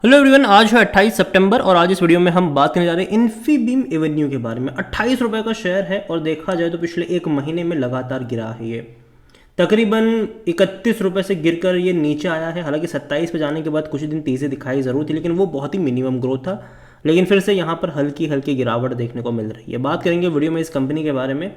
Hello everyone, आज है 28 सितंबर और आज इस वीडियो में हम बात करने जा रहे हैं इन्फीबीम एवेन्यू के बारे में। 28 रुपये का शेयर है और देखा जाए तो पिछले एक महीने में लगातार गिरा है ये। तकरीबन 31 रुपये से गिरकर ये नीचे आया है। हालांकि 27 पे जाने के बाद कुछ दिन तेज़ी दिखाई ज़रूर थी, लेकिन वो बहुत ही मिनिमम ग्रोथ था। लेकिन फिर से यहाँ पर हल्की हल्की गिरावट देखने को मिल रही है। बात करेंगे वीडियो में इस कंपनी के बारे में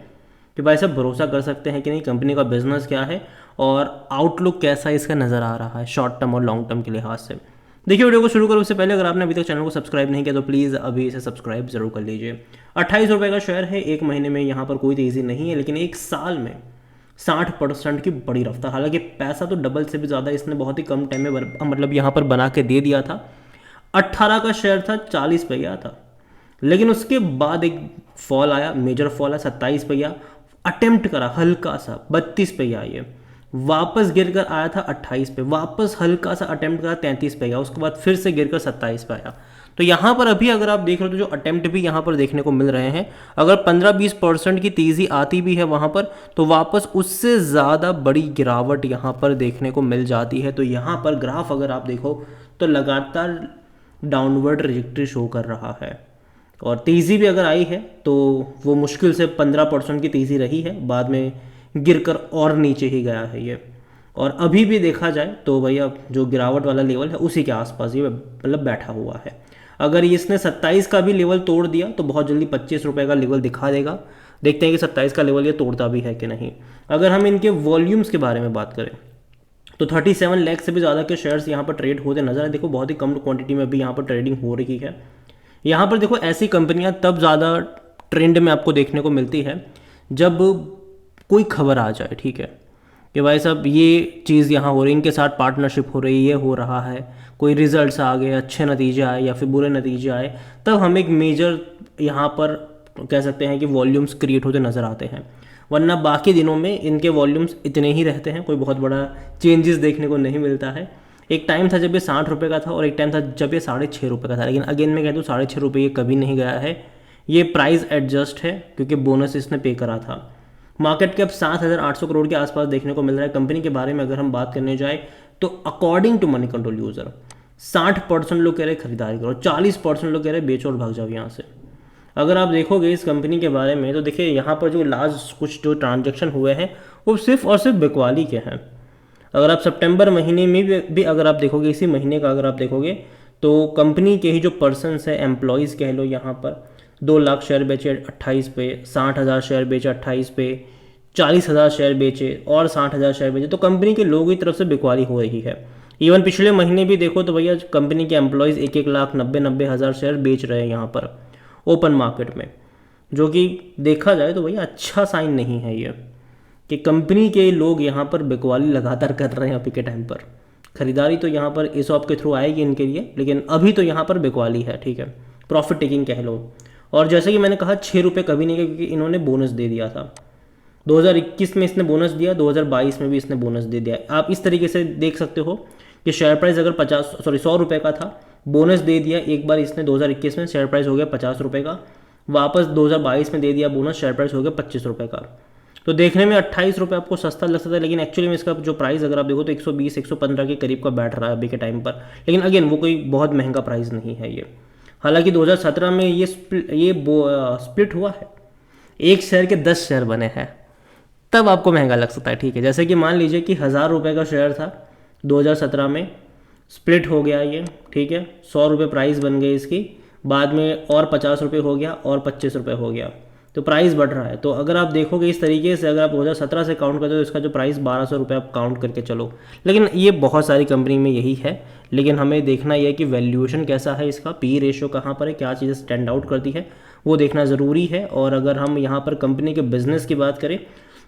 कि भाई साहब भरोसा कर सकते हैं कि नहीं, कंपनी का बिजनेस क्या है और आउटलुक कैसा इसका नज़र आ रहा है शॉर्ट टर्म और लॉन्ग टर्म के लिहाज से। देखिए, वीडियो को शुरू करो उससे पहले अगर आपने अभी तक चैनल को सब्सक्राइब नहीं किया तो प्लीज़ अभी इसे सब्सक्राइब जरूर कर लीजिए। 28 रुपये का शेयर है, एक महीने में यहाँ पर कोई तेज़ी नहीं है, लेकिन एक साल में 60% की बड़ी रफ्तार। हालांकि पैसा तो डबल से भी ज़्यादा इसने बहुत ही कम टाइम में मतलब यहाँ पर बना के दे दिया था। 18 का शेयर था, 40 पे गया था, लेकिन उसके बाद एक फॉल आया, मेजर फॉल आया, 27 पे गया। अटेम्प्ट करा हल्का सा, 32 पे गया ये, वापस गिरकर आया था 28 पे, वापस हल्का सा अटेम्प्ट करा 33 पे गया, उसके बाद फिर से गिरकर 27 पे आया। तो यहाँ पर अभी अगर आप देख रहे हो तो जो अटेम्प्ट भी यहाँ पर देखने को मिल रहे हैं, अगर 15-20% की तेज़ी आती भी है वहाँ पर तो वापस उससे ज़्यादा बड़ी गिरावट यहाँ पर देखने को मिल जाती है। तो यहाँ पर ग्राफ अगर आप देखो तो लगातार डाउनवर्ड ट्रैजेक्टरी शो कर रहा है और तेज़ी भी अगर आई है तो वो मुश्किल से 15% की तेज़ी रही है, बाद में गिरकर और नीचे ही गया है ये। और अभी भी देखा जाए तो भैया जो गिरावट वाला लेवल है उसी के आसपास ये मतलब बैठा हुआ है। अगर इसने 27 का भी लेवल तोड़ दिया तो बहुत जल्दी 25 रुपये का लेवल दिखा देगा। देखते हैं कि 27 का लेवल ये तोड़ता भी है कि नहीं। अगर हम इनके वॉल्यूम्स के बारे में बात करें तो 37 लाख से भी ज़्यादा के शेयर्स यहाँ पर ट्रेड होते नजर आए। देखो, बहुत ही कम क्वांटिटी में भी यहाँ पर ट्रेडिंग हो रही है। यहाँ पर देखो, ऐसी कंपनियाँ तब ज़्यादा ट्रेंड में आपको देखने को मिलती है जब कोई खबर आ जाए, ठीक है, कि भाई साहब ये चीज़ यहाँ हो रही है, इनके साथ पार्टनरशिप हो रही है, ये हो रहा है, कोई रिजल्ट्स आ गए, अच्छे नतीजे आए या फिर बुरे नतीजे आए, तब हम एक मेजर यहाँ पर कह सकते हैं कि वॉल्यूम्स क्रिएट होते नज़र आते हैं। वरना बाकी दिनों में इनके वॉल्यूम्स इतने ही रहते हैं, कोई बहुत बड़ा चेंजेस देखने को नहीं मिलता है। एक टाइम था जब ये 60 रुपये का था और एक टाइम था जब ये 6.5 रुपये का था, लेकिन अगेन मैं कह दूँ 6.5 रुपये ये कभी नहीं गया है। ये प्राइस एडजस्ट है क्योंकि बोनस इसने पे करा था। मार्केट कैप 7,800 करोड़ के आसपास देखने को मिल रहा है। कंपनी के बारे में अगर हम बात करने जाए तो according to Moneycontrol user 60% लोग कह रहे खरीदारी करो, 40% लोग कह रहे बेचो और भाग जाओ यहाँ से। अगर आप देखोगे इस कंपनी के बारे में तो देखिए, यहाँ पर जो लास्ट कुछ जो ट्रांजेक्शन हुए हैं वो सिर्फ और सिर्फ बिकवाली के हैं। अगर आप सितंबर महीने में भी अगर आप देखोगे, इसी महीने का अगर आप देखोगे तो कंपनी के ही जो पर्सनस है, एम्प्लॉयज़ कह लो, यहाँ पर 2 लाख शेयर बेचे 28 पे, 60,000 शेयर बेचे 28 पे, 40,000 शेयर बेचे और 60,000 शेयर बेचे। तो कंपनी के लोगों की तरफ से बिकवाली हो रही है। इवन पिछले महीने भी देखो तो भैया कंपनी के एम्प्लॉयज़ 1-1 लाख 90-90 हज़ार शेयर बेच रहे हैं यहाँ पर ओपन मार्केट में, जो कि देखा जाए तो भैया अच्छा साइन नहीं है ये कि कंपनी के लोग यहाँ पर बिकवाली लगातार कर रहे हैं। अभी के टाइम पर खरीदारी तो यहाँ पर ESOP के थ्रू आएगी इनके लिए, लेकिन अभी तो यहाँ पर बिकवाली है, ठीक है, प्रॉफिट टेकिंग कह लो। और जैसे कि मैंने कहा 6 रुपये कभी नहीं, क्योंकि इन्होंने बोनस दे दिया था। 2021 में इसने बोनस दिया, 2022 में भी इसने बोनस दे दिया। आप इस तरीके से देख सकते हो कि शेयर प्राइस अगर 100 रुपये का था, बोनस दे दिया एक बार इसने 2021 में, शेयर प्राइस हो गया 50 रुपये का, वापस 2022 में दे दिया बोनस, शेयर प्राइस हो गया 25 रुपये का। तो देखने में 28 रुपये आपको सस्ता लग सकता है, लेकिन एक्चुअली में इसका जो प्राइस अगर आप देखो तो 120-115 के करीब का बैठ रहा है अभी के टाइम पर। लेकिन अगेन वो कोई बहुत महंगा प्राइस नहीं है ये। हालांकि 2017 में ये स्प्लिट हुआ है, एक शेयर के 10 शेयर बने हैं, तब आपको महंगा लग सकता है, ठीक है। जैसे कि मान लीजिए कि 1,000 रुपये का शेयर था 2017 में, स्प्लिट हो गया ये, ठीक है, 100 रुपये प्राइस बन गई इसकी, बाद में और 50 रुपये हो गया और 25 रुपये हो गया, तो प्राइस बढ़ रहा है। तो अगर आप देखोगे इस तरीके से, अगर आप 2017 से काउंट करते हो तो इसका जो प्राइस 1,200 रुपये आप काउंट करके चलो। लेकिन ये बहुत सारी कंपनी में यही है, लेकिन हमें देखना यह है कि वैल्यूएशन कैसा है इसका, पी रेशो कहाँ पर है, क्या चीज़ें स्टैंड आउट करती है, वो देखना ज़रूरी है। और अगर हम यहाँ पर कंपनी के बिजनेस की बात करें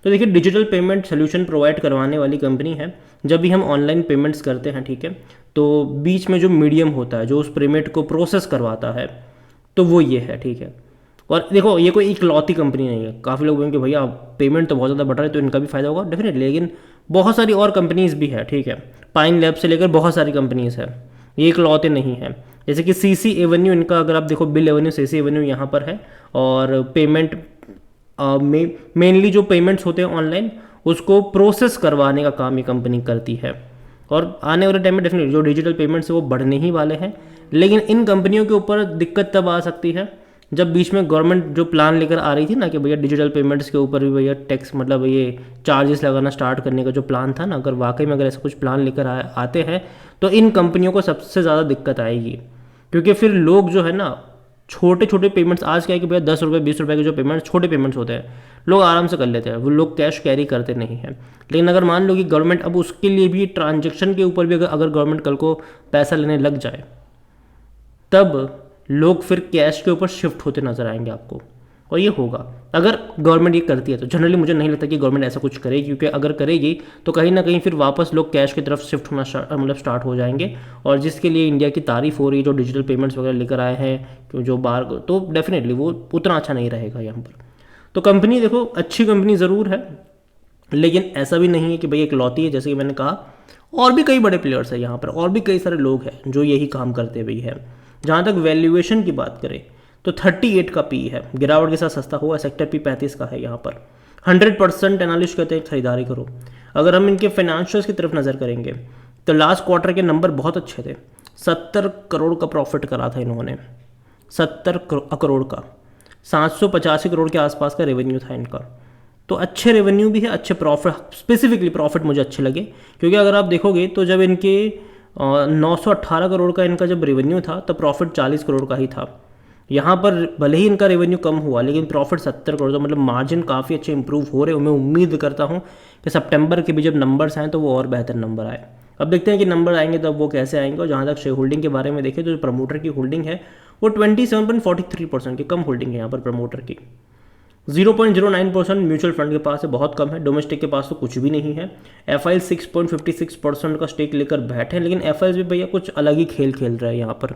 तो देखिए, डिजिटल पेमेंट सोल्यूशन प्रोवाइड करवाने वाली कंपनी है। जब भी हम ऑनलाइन पेमेंट्स करते हैं, ठीक है, तो बीच में जो मीडियम होता है जो उस पेमेंट को प्रोसेस करवाता है, तो वो ये है, ठीक है। और देखो, ये कोई इकलौती कंपनी नहीं है। काफ़ी लोग बोलेंगे भैया पेमेंट तो बहुत ज़्यादा बढ़ रहा है तो इनका भी फायदा होगा, डेफिनेटली, लेकिन बहुत सारी और कंपनीज भी है, ठीक है। पाइन लैब से लेकर बहुत सारी कंपनीज है, ये इकलौते नहीं है। जैसे कि CC एवेन्यू, इनका अगर आप देखो बिल एवेन्यू, CC एवेन्यू यहाँ पर है। और पेमेंट मेनली जो पेमेंट्स होते हैं ऑनलाइन उसको प्रोसेस करवाने का काम ये कंपनी करती है। और आने वाले टाइम में डेफिनेटली जो डिजिटल पेमेंट्स है वो बढ़ने ही वाले हैं। लेकिन इन कंपनियों के ऊपर दिक्कत तब आ सकती है जब बीच में गवर्नमेंट जो प्लान लेकर आ रही थी ना कि भैया डिजिटल पेमेंट्स के ऊपर भी भैया टैक्स मतलब ये चार्जेस लगाना स्टार्ट करने का जो प्लान था ना, अगर वाकई में अगर ऐसा कुछ प्लान लेकर आते हैं तो इन कंपनियों को सबसे ज़्यादा दिक्कत आएगी। क्योंकि फिर लोग जो है ना छोटे छोटे पेमेंट्स, आज क्या है कि भैया 10 रुपये 20 रुपये के जो पेमेंट्स छोटे पेमेंट्स होते हैं लोग आराम से कर लेते हैं, वो लोग कैश कैरी करते नहीं हैं। लेकिन अगर मान लो कि गवर्नमेंट अब उसके लिए भी ट्रांजेक्शन के ऊपर भी अगर गवर्नमेंट कल को पैसा लेने लग जाए तब लोग फिर कैश के ऊपर शिफ्ट होते नजर आएंगे आपको। और ये होगा अगर गवर्नमेंट ये करती है तो। जनरली मुझे नहीं लगता कि गवर्नमेंट ऐसा कुछ करेगी, क्योंकि अगर करेगी तो कहीं ना कहीं फिर वापस लोग कैश की तरफ शिफ्ट होना मतलब स्टार्ट हो जाएंगे। और जिसके लिए इंडिया की तारीफ हो रही है, जो डिजिटल पेमेंट्स वगैरह लेकर आए हैं जो बाहर, तो डेफिनेटली वो उतना अच्छा नहीं रहेगा यहाँ पर। तो कंपनी देखो अच्छी कंपनी ज़रूर है, लेकिन ऐसा भी नहीं है कि भाई एक लौती है। जैसे कि मैंने कहा और भी कई बड़े प्लेयर्स हैं यहाँ पर, और भी कई सारे लोग हैं जो यही काम करते हुए हैं। जहाँ तक वैल्यूएशन की बात करें तो 38 का पी है, गिरावट के साथ सस्ता हुआ। सेक्टर पी 35 का है यहाँ पर। 100% एनालिस्ट कहते हैं खरीदारी करो। अगर हम इनके फाइनेंशियल्स की तरफ नज़र करेंगे तो लास्ट क्वार्टर के नंबर बहुत अच्छे थे। 70 करोड़ का प्रॉफिट करा था इन्होंने, 70 करोड़ का, 785 करोड़ के आसपास का रेवेन्यू था इनका। तो अच्छे रेवेन्यू भी है, अच्छे प्रॉफिट, स्पेसिफिकली प्रॉफिट मुझे अच्छे लगे। क्योंकि अगर आप देखोगे तो जब इनके 918 करोड़ का इनका जब रेवेन्यू था तब प्रॉफिट 40 करोड़ का ही था। यहाँ पर भले ही इनका रेवेन्यू कम हुआ लेकिन प्रॉफिट 70 करोड़, तो मतलब मार्जिन काफ़ी अच्छे इंप्रूव हो रहे हैं। मैं उम्मीद करता हूँ कि सितंबर के भी जब नंबर्स आएँ तो वो और बेहतर नंबर आए। अब देखते हैं कि नंबर आएंगे तब वो कैसे आएंगे। और जहाँ तक शेयर होल्डिंग के बारे में देखें तो जो प्रमोटर की होल्डिंग है वो 27.43% की कम होल्डिंग है यहाँ पर प्रमोटर की। 0.09% म्यूचुअल फंड के पास है, बहुत कम है। डोमेस्टिक के पास तो कुछ भी नहीं है। एफआई 6.56% का स्टेक लेकर बैठे हैं, लेकिन एफआई भी भैया कुछ अलग ही खेल खेल रहा है यहाँ पर।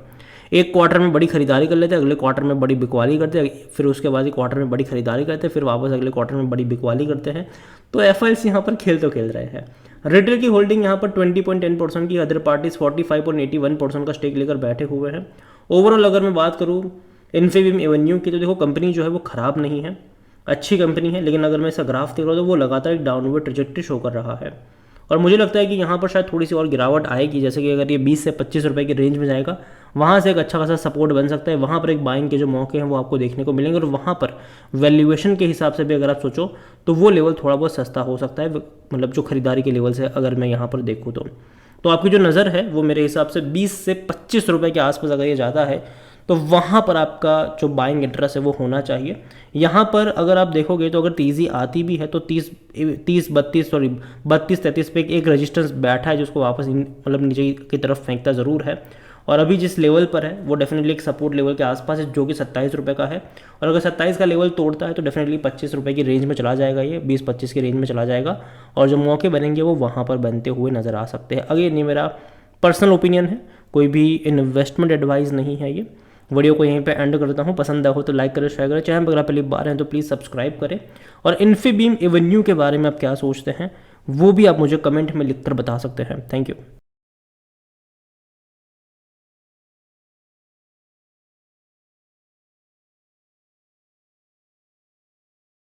एक क्वार्टर में बड़ी खरीदारी कर लेते हैं, अगले क्वार्टर में बड़ी बिकवाली करते हैं, फिर उसके बाद एक क्वार्टर में बड़ी खरीदारी करते हैं, फिर वापस अगले क्वार्टर में बड़ी बिकवाली करते हैं। तो एफआईएस यहाँ पर खेल तो खेल रहे हैं। रिटेल की होल्डिंग यहाँ पर 20.10% की, अदर पार्टीज 45.81% का स्टेक लेकर बैठे हुए हैं। ओवरऑल अगर मैं बात करूँ इन्फीबीम एवेन्यू की तो देखो कंपनी जो है वो ख़राब नहीं है, अच्छी कंपनी है। लेकिन अगर मैं इसका ग्राफ देख रहा हूँ तो वो लगातार एक डाउनवर्ड ट्रेजेक्टरी शो कर रहा है। और मुझे लगता है कि यहाँ पर शायद थोड़ी सी और गिरावट आएगी। जैसे कि अगर ये 20 से 25 रुपये की रेंज में जाएगा, वहाँ से एक अच्छा खासा सपोर्ट बन सकता है। वहाँ पर एक बाइंग के जो मौके हैं वो आपको देखने को मिलेंगे। और वहाँ पर वैल्यूएशन के हिसाब से भी अगर आप सोचो तो वो लेवल थोड़ा बहुत सस्ता हो सकता है, मतलब जो खरीदारी के लेवल से अगर मैं यहाँ पर देखूँ तो आपकी जो नज़र है वो मेरे हिसाब से 20 से 25 रुपये के आसपास अगर ये ज़्यादा है तो वहाँ पर आपका जो बाइंग इंटरेस्ट है वो होना चाहिए। यहाँ पर अगर आप देखोगे तो अगर तेज़ी आती भी है तो 32-33 पे एक रेजिस्टेंस बैठा है जिसको वापस मतलब नीचे की तरफ फेंकता ज़रूर है। और अभी जिस लेवल पर है वो डेफिनेटली एक सपोर्ट लेवल के आसपास है जो कि 27 रुपये का है। और अगर 27 का लेवल तोड़ता है तो डेफिनेटली 25 रुपये की रेंज में चला जाएगा, ये 20-25 की रेंज में चला जाएगा। और जो मौके बनेंगे वो वहाँ पर बनते हुए नज़र आ सकते हैं। अगेन ये मेरा पर्सनल ओपिनियन है, कोई भी इन्वेस्टमेंट एडवाइस नहीं है। ये वीडियो को यहीं पे एंड करता हूँ। पसंद आए हो तो लाइक करें, शेयर करें। चैनल पर अगर पहली बार हैं तो प्लीज़ सब्सक्राइब करें। और इन्फीबीम एवेन्यू के बारे में आप क्या सोचते हैं वो भी आप मुझे कमेंट में लिखकर बता सकते हैं। Thank you.